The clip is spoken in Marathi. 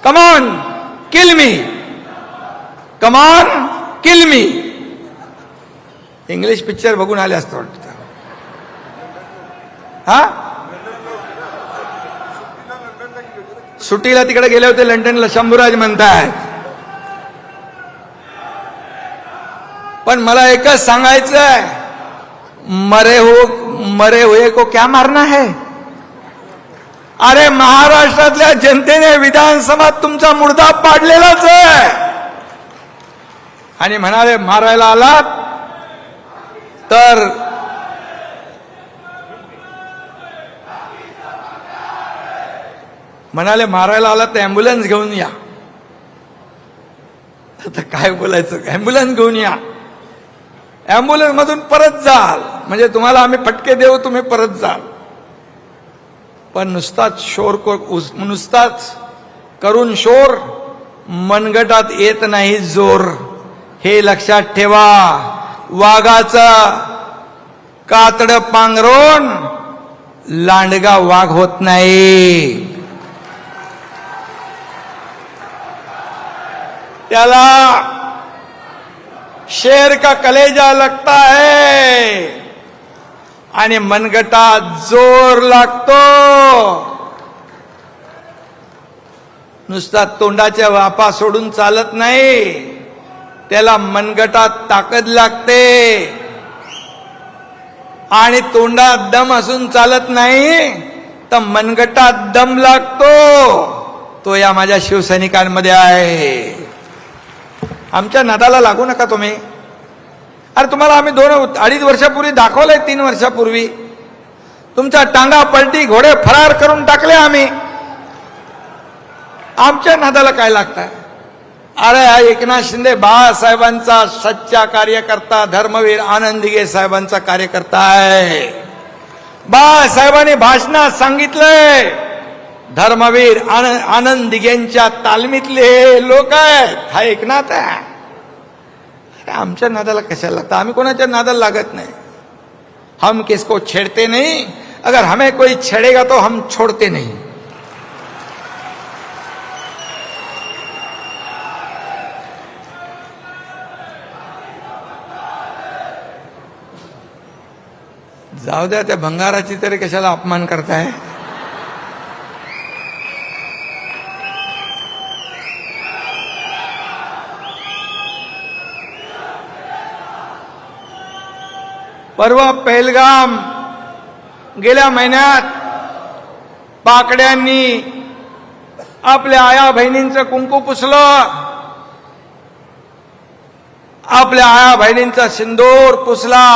Come on kill me, come on kill me. English picture बघून आले असतं वाटतं. हा, सुट्टीला तिकडे गेले होते लंडनला, शंभूराज म्हणतायत. पण मला एकच सांगायचंय, मरे हुए को क्या मारना है. अरे महाराष्ट्रातल्या जनतेने विधानसभात तुमचा मुर्दा पाडलेलाच आहे. आणि म्हणाले मारायला आलात तर म्हणाले मारायला आला तर अँब्युलन्स घेऊन या. आता काय बोलायचं, अँब्युलन्स घेऊन या, अँब्युलन्स मधून परत जाल म्हणजे तुम्हाला आम्ही फटके देऊ, तुम्ही परत जाल. पण नुसताच नुसताच करून शोर मनगटात येत नाही जोर. हे लक्षात ठेवा. वाघाचं कातड पांघरून लांडगा वाघ होत नाही. त्याला शेर का कलेजा लगता है आणि मनगटात जोर लागतो. नुसता तोंडाच्या वापा सोडून चालत नाही, त्याला मनगटात ताकद लागते. आणि तोंडात दम असून चालत नाही, तर मनगटात दम लागतो. तो या माझ्या शिवसैनिकांमध्ये आहे. आमच्या नादाला लागू नका तुम्ही. अरे तुम्हाला आम्ही 2-2.5 वर्षापूर्वी दाखवलंय, 3 वर्षापूर्वी तुमच्या टांगा पलटी, घोडे फरार करून टाकले आम्ही. आमच्या नादाला काय लागताय. अरे हा एकनाथ शिंदे बाळासाहेबांचा सच्चा कार्यकर्ता, धर्मवीर आनंद दिघे साहेबांचा कार्यकर्ता आहे. बाळासाहेबांनी भाषणात सांगितलंय, धर्मवीर आनंद दिघेंच्या तालमीतले लोक आहेत. हा एकनाथ आहे. आमच्या नादाला कशाला लागतं. आम्ही कोणाच्या नादाला लागत नाही. हम किसको छेड़ते नहीं, अगर हमें कोई छेड़ेगा तो हम छोड़ते नहीं. जाऊ द्या, त्या भंगाराची तरी कशाला अपमान करताय. परवा पहलगाम गेल्या महिन्यात पाकड्यांनी आपल्या आया बहिणींचं कुंकू पुसलं, आपल्या आया बहिणींचा सिंदूर पुसला.